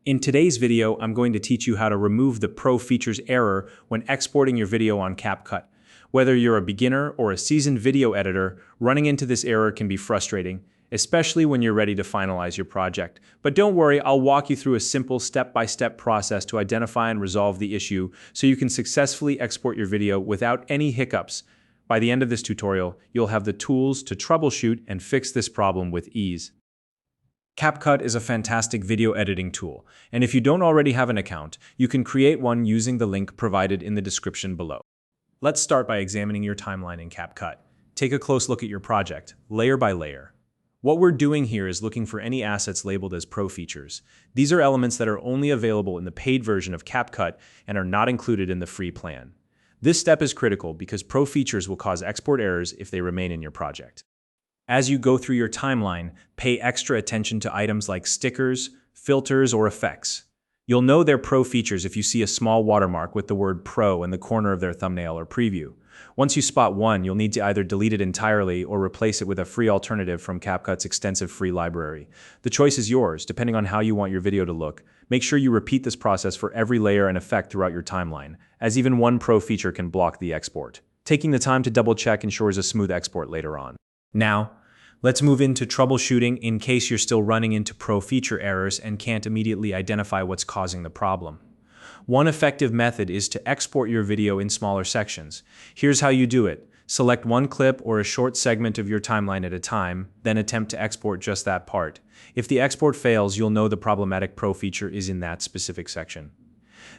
In today's video, I'm going to teach you how to remove the Pro Features error when exporting your video on CapCut. Whether you're a beginner or a seasoned video editor, running into this error can be frustrating, especially when you're ready to finalize your project. But don't worry, I'll walk you through a simple step-by-step process to identify and resolve the issue so you can successfully export your video without any hiccups. By the end of this tutorial, you'll have the tools to troubleshoot and fix this problem with ease. CapCut is a fantastic video editing tool, and if you don't already have an account, you can create one using the link provided in the description below. Let's start by examining your timeline in CapCut. Take a close look at your project, layer by layer. What we're doing here is looking for any assets labeled as Pro Features. These are elements that are only available in the paid version of CapCut and are not included in the free plan. This step is critical because Pro Features will cause export errors if they remain in your project. As you go through your timeline, pay extra attention to items like stickers, filters, or effects. You'll know they're Pro Features if you see a small watermark with the word Pro in the corner of their thumbnail or preview. Once you spot one, you'll need to either delete it entirely or replace it with a free alternative from CapCut's extensive free library. The choice is yours, depending on how you want your video to look. Make sure you repeat this process for every layer and effect throughout your timeline, as even one Pro Feature can block the export. Taking the time to double-check ensures a smooth export later on. Now, let's move into troubleshooting in case you're still running into Pro Feature errors and can't immediately identify what's causing the problem. One effective method is to export your video in smaller sections. Here's how you do it. Select one clip or a short segment of your timeline at a time, then attempt to export just that part. If the export fails, you'll know the problematic Pro Feature is in that specific section.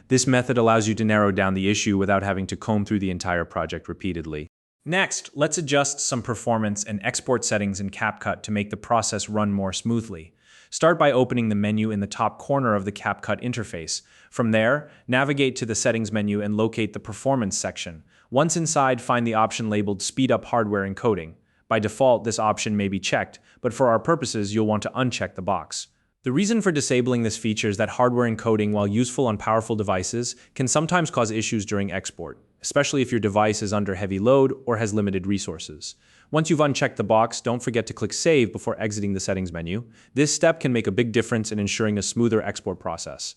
This method allows you to narrow down the issue without having to comb through the entire project repeatedly. Next, let's adjust some performance and export settings in CapCut to make the process run more smoothly. Start by opening the menu in the top corner of the CapCut interface. From there, navigate to the Settings menu and locate the Performance section. Once inside, find the option labeled Speed Up Hardware Encoding. By default, this option may be checked, but for our purposes, you'll want to uncheck the box. The reason for disabling this feature is that hardware encoding, while useful on powerful devices, can sometimes cause issues during export, especially if your device is under heavy load or has limited resources. Once you've unchecked the box, don't forget to click Save before exiting the Settings menu. This step can make a big difference in ensuring a smoother export process.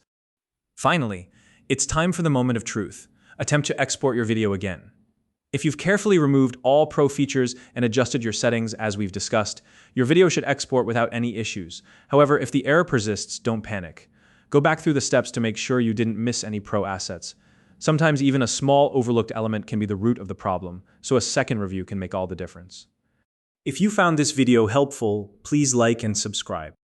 Finally, it's time for the moment of truth. Attempt to export your video again. If you've carefully removed all Pro Features and adjusted your settings as we've discussed, your video should export without any issues. However, if the error persists, don't panic. Go back through the steps to make sure you didn't miss any Pro assets. Sometimes even a small overlooked element can be the root of the problem, so a second review can make all the difference. If you found this video helpful, please like and subscribe.